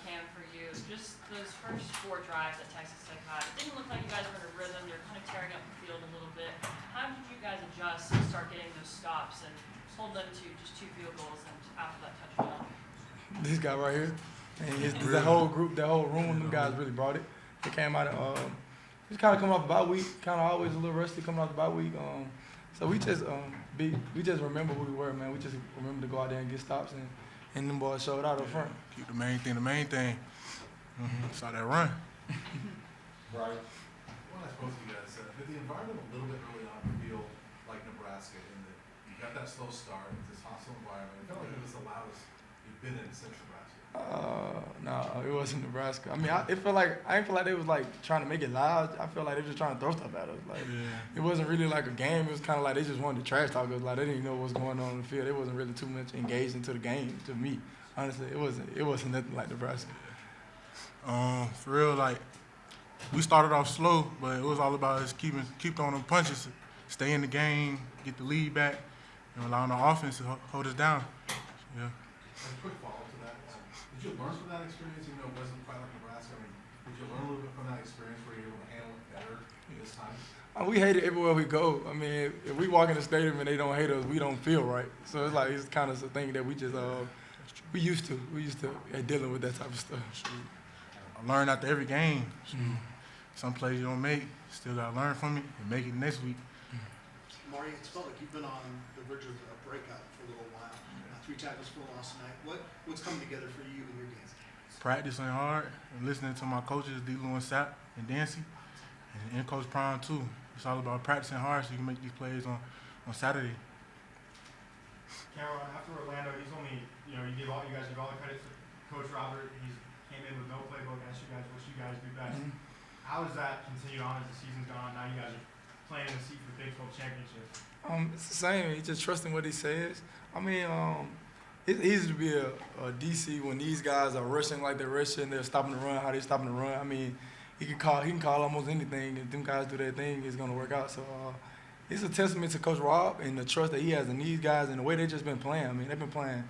Cam, for you. Just those first 4 drives that Texas Tech had, it didn't look like you guys were in a rhythm. You're kind of tearing up the field a little bit. How did you guys adjust and start getting those stops and hold them to just 2 field goals and after that touchdown? This guy right here, and the whole group, the whole room, them guys really brought it. They came out of, just kind of coming off the bye week, kind of always a little rusty coming off the bye week. So we just remember who we were, man. We just remember to go out there and get stops, and them boys showed out up front. Keep the main thing. Saw that run. Right. Well, I suppose you guys did the environment a little bit early on feel like Nebraska in that you got that slow start, this hostile environment. It felt like it was the loudest you've been in since Nebraska. No, it wasn't Nebraska. I mean, I didn't feel like they was like trying to make it loud. I felt like they were just trying to throw stuff at us. Like it wasn't really like a game. It was kind of like they just wanted to trash talk us. Like they didn't even know what was going on in the field. It wasn't really too much engaged into the game to me. Honestly, it wasn't nothing like Nebraska. For real, like we started off slow, but it was all about us keep throwing them punches, stay in the game, get the lead back, and allowing the offense to hold us down. Yeah. And a quick follow-up to that. Did you learn from that experience, even though it wasn't quite like Nebraska? I mean, did you learn a little bit from that experience where you were able to handle it better this time? We hate it everywhere we go. I mean, if we walk in the stadium and they don't hate us, we don't feel right. So it's like it's kind of a thing that we just we used to dealing with that type of stuff. I learn after every game. Some plays you don't make, still got to learn from it and make it next week. Amari, it's felt like you've been on the verge of a breakout for a little while. 3 tackles for loss tonight. What's coming together for you in your game? Practicing hard and listening to my coaches, D. Lou and Sapp and Dancy, and Coach Prime too. It's all about practicing hard so you can make these plays on Saturday. Cameron, after Orlando, he's only, you guys give all the credit to Coach Robert. He's came in with no playbook, asked you guys what you guys do best. How has that continued on as the season's gone on? Now you guys are playing in the seat for the Big 12 championship. It's the same. He's just trusting what he says. I mean, it's easy to be a DC when these guys are rushing like they're rushing. They're stopping the run. How they stopping the run? I mean, he can call almost anything. If them guys do their thing, it's gonna work out. So it's a testament to Coach Rob and the trust that he has in these guys and the way they just been playing. I mean, they've been playing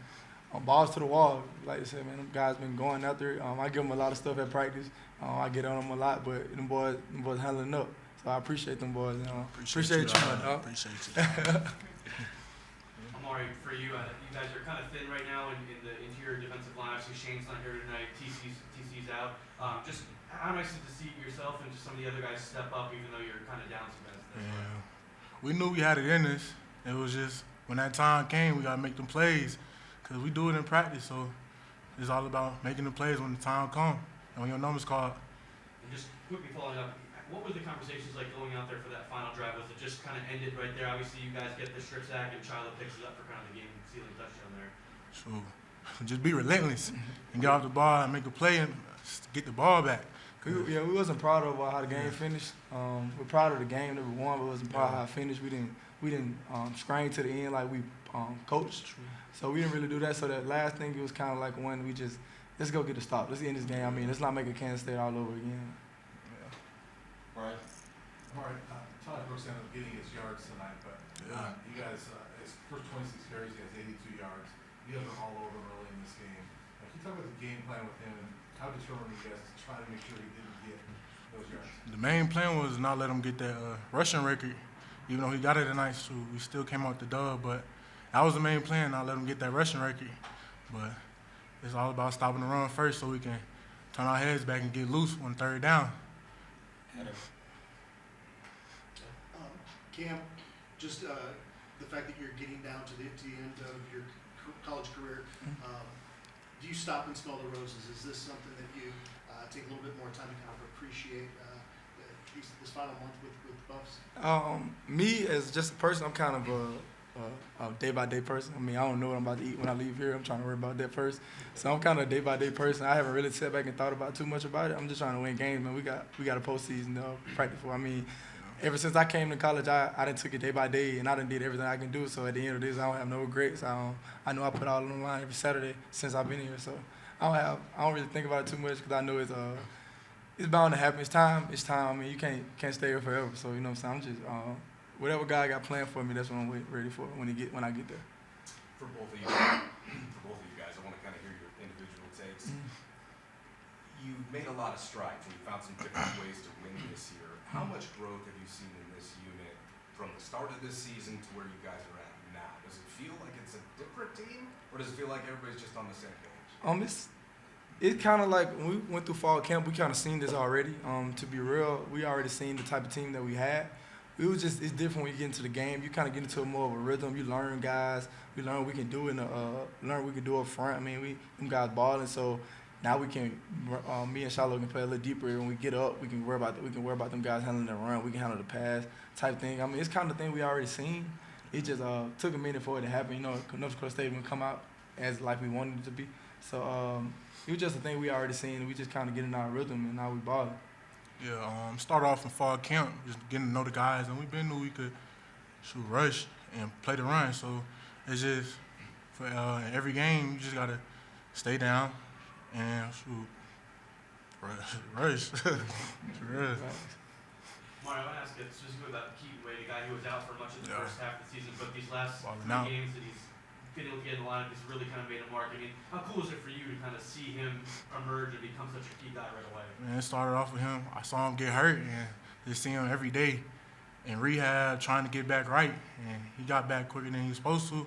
balls to the wall. Like I said, man, them guys been going out there. I give them a lot of stuff at practice. I get on them a lot, but them boys handling up. So I appreciate them boys. Appreciate you, my dog. Appreciate you. Amari, for you, you guys are kind of thin right now in the interior defensive line. Obviously, Shane's not here tonight. TC's out. Just how nice is it to see yourself and just some of the other guys step up, even though you're kind of down some guys? Yeah. We knew we had it in us. It was just when that time came, we got to make them plays because we do it in practice. So it's all about making the plays when the time comes and when your number's called. And just quickly following up, what were the conversations like going out there for that final drive? Was it just kind of ended right there? Obviously, you guys get the strip sack and Charlotte picks it up for kind of the game-sealing touchdown there. So just be relentless and get off the ball and make a play and get the ball back. We wasn't proud of how the game finished. We're proud of the game that we won, but wasn't proud of how it finished. We didn't scream to the end like we coached. So we didn't really do that. So that last thing, it was kind of like when we just let's go get a stop. Let's end this game. I mean, let's not make a Kansas State all over again. Right. All right. Tyler Brooks ended up getting his yards tonight, but you guys, his first 26 carries, he has 82 yards. You guys are all over him early in this game. Can you talk about the game plan with him and how determined you guys to try to make sure he didn't get those yards? The main plan was not let him get that rushing record, even though he got it tonight. So we still came out the dub, but that was the main plan, not let him get that rushing record. But it's all about stopping the run first so we can turn our heads back and get loose on 3rd down. Cam, just the fact that you're getting down to the end of your college career, do you stop and smell the roses? Is this something that you take a little bit more time to kind of appreciate this final month with Buffs? Me as just a person, I'm kind of a day-by-day person. I mean, I don't know what I'm about to eat when I leave here. I'm trying to worry about that first. So I'm kind of a day-by-day person. I haven't really sat back and thought about too much about it. I'm just trying to win games, man. We got a postseason to practice for. I mean, ever since I came to college, I done took it day by day, and I done did everything I can do. So at the end of this, I don't have no regrets. I know I put all on the line every Saturday since I've been here. So I don't really think about it too much because I know it's bound to happen. It's time. I mean, you can't stay here forever. So you know what I'm saying. I'm just whatever God got planned for me, that's what I'm ready for when I get there. For both of you guys, I want to kind of hear your individual takes. you've made a lot of strides and you found some different ways to win this year. How much growth have you seen in this unit from the start of this season to where you guys are at now? Does it feel like it's a different team, or does it feel like everybody's just on the same page? It's kind of like when we went through fall camp, we kind of seen this already. To be real, we already seen the type of team that we had. It's different when you get into the game. You kind of get into more of a rhythm. You learn guys. We learn what we can do learn we can do up front. I mean, them guys balling. So now we can, me and Shiloh can play a little deeper. When we get up, we can worry about them guys handling the run. We can handle the pass type thing. I mean, it's kind of thing we already seen. It just took a minute for it to happen. You know, North Dakota State would come out as like we wanted it to be. So it was just a thing we already seen. We just kind of get in our rhythm, and now we balling. Yeah, start off in fall camp, just getting to know the guys, and we knew we could shoot rush and play the run. So it's just for every game, you just gotta stay down and shoot rush. Amari, I want to ask you specifically about Keaton Wade, a guy who was out for much of the first half of the season, but these last three games that he's been able to get in the lineup, he's really kind of made a mark. I mean, how cool is it for you to kind of see him emerge and become such a key guy right away? Man, it started off with him. I saw him get hurt, and just see him every day in rehab, trying to get back right. And he got back quicker than he was supposed to,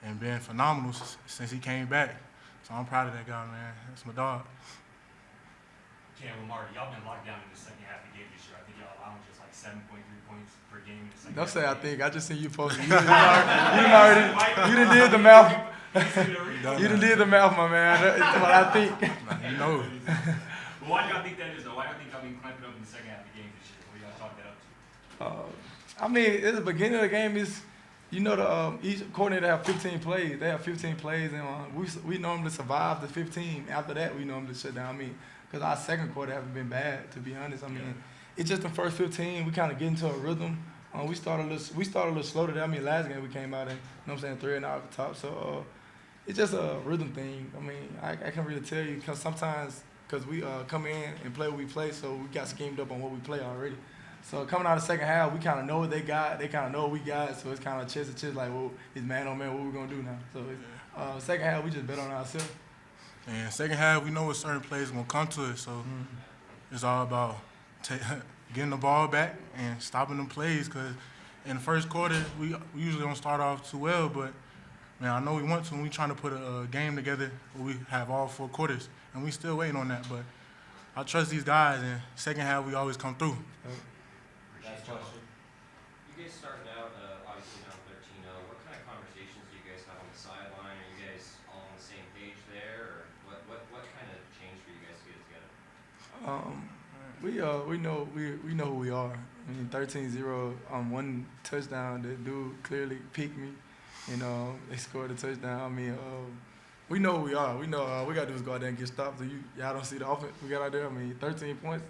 and been phenomenal since he came back. So I'm proud of that guy, man. That's my dog. Cam, Amari, y'all been locked down in the second half of the game this year. I think y'all allowing just like 7.3 points per game in the second Don't half. say I think. I just seen you post it. You done did the math. You done did the math, my man. That's what I think. You know. But why do y'all think that is, though? Why do y'all think y'all been clamping up in the second half of the game this year? What do y'all chalk that up to? I mean, at the beginning of the game each coordinator have 15 plays. They have 15 plays, and we normally survive the 15. After that, we normally shut down. I mean, because our second quarter haven't been bad, to be honest. I mean, it's just the first 15. We kind of get into a rhythm. We started a little slow today. I mean, last game we came out and, 3 and out at the top. So it's just a rhythm thing. I mean, I can't really tell you because sometimes we come in and play what we play, so we got schemed up on what we play already. So coming out of the second half, we kind of know what they got. They kind of know what we got. So it's kind of chest to chest, like, well, it's man on man. What we gonna do now? So second half, we just bet on ourselves. And second half, we know what certain plays gonna come to us. So it's all about getting the ball back and stopping them plays. Cause in the first quarter, we usually don't start off too well, but man, I know we want to. And we trying to put a game together where we have all 4 quarters, and we still waiting on that. But I trust these guys, and second half we always come through. Last question. You guys started out obviously now 13-0. What kind of conversations do you guys have on the sideline? Are you guys all on the same page there, or what kind of changed for you guys to get it together? We know who we are. I mean, 13-0 on one touchdown. That dude clearly picked me, and they scored a touchdown. I mean, we know who we are. We know we got to do is go out there and get stopped. So y'all don't see the offense we got out there. I mean, 13 points.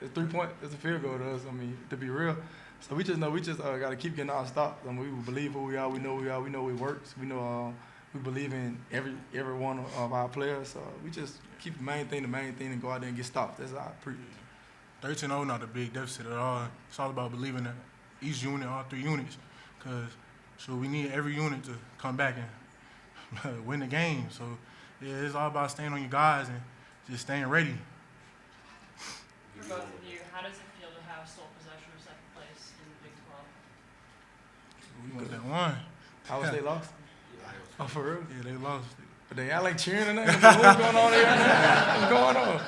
It's 3 points. It's a field goal to us. I mean, to be real. So we just know got to keep getting our stops. I mean, we believe who we are. We know who we are. We know it works. We know we believe in every one of our players. So we just keep the main thing, and go out there and get stopped. That's our pre. 13-0 not a big deficit at all. It's all about believing in each unit, all 3 units, because we need every unit to come back and win the game. So yeah, it's all about staying on your guys and just staying ready. For both of you, how does it feel to have sole possession of second place in the Big 12? We got that one. How was they lost? Oh, for real? Yeah, they lost. But they y'all like cheering or nothing? What's going on here? What's going on?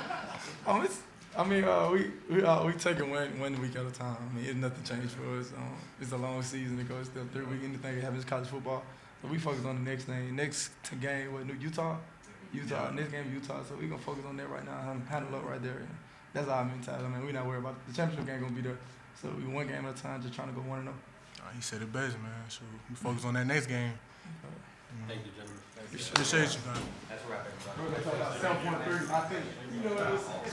We take it one week at a time. I mean, it's nothing changed for us. It's a long season. It goes still 3 weeks. Anything that happens in college football. So we focus on the next thing. Next game, Utah? Utah. Next game, Utah. So we're going to focus on that right now. Handle up right there. That's our mentality. I mean, we're not worried about it. The championship game going to be there. So we one game at a time, just trying to go 1-0. He said it best, man. So we focus on that next game. Thank you, gentlemen. Appreciate you, man. That's a wrap, everybody. 7.3, I think.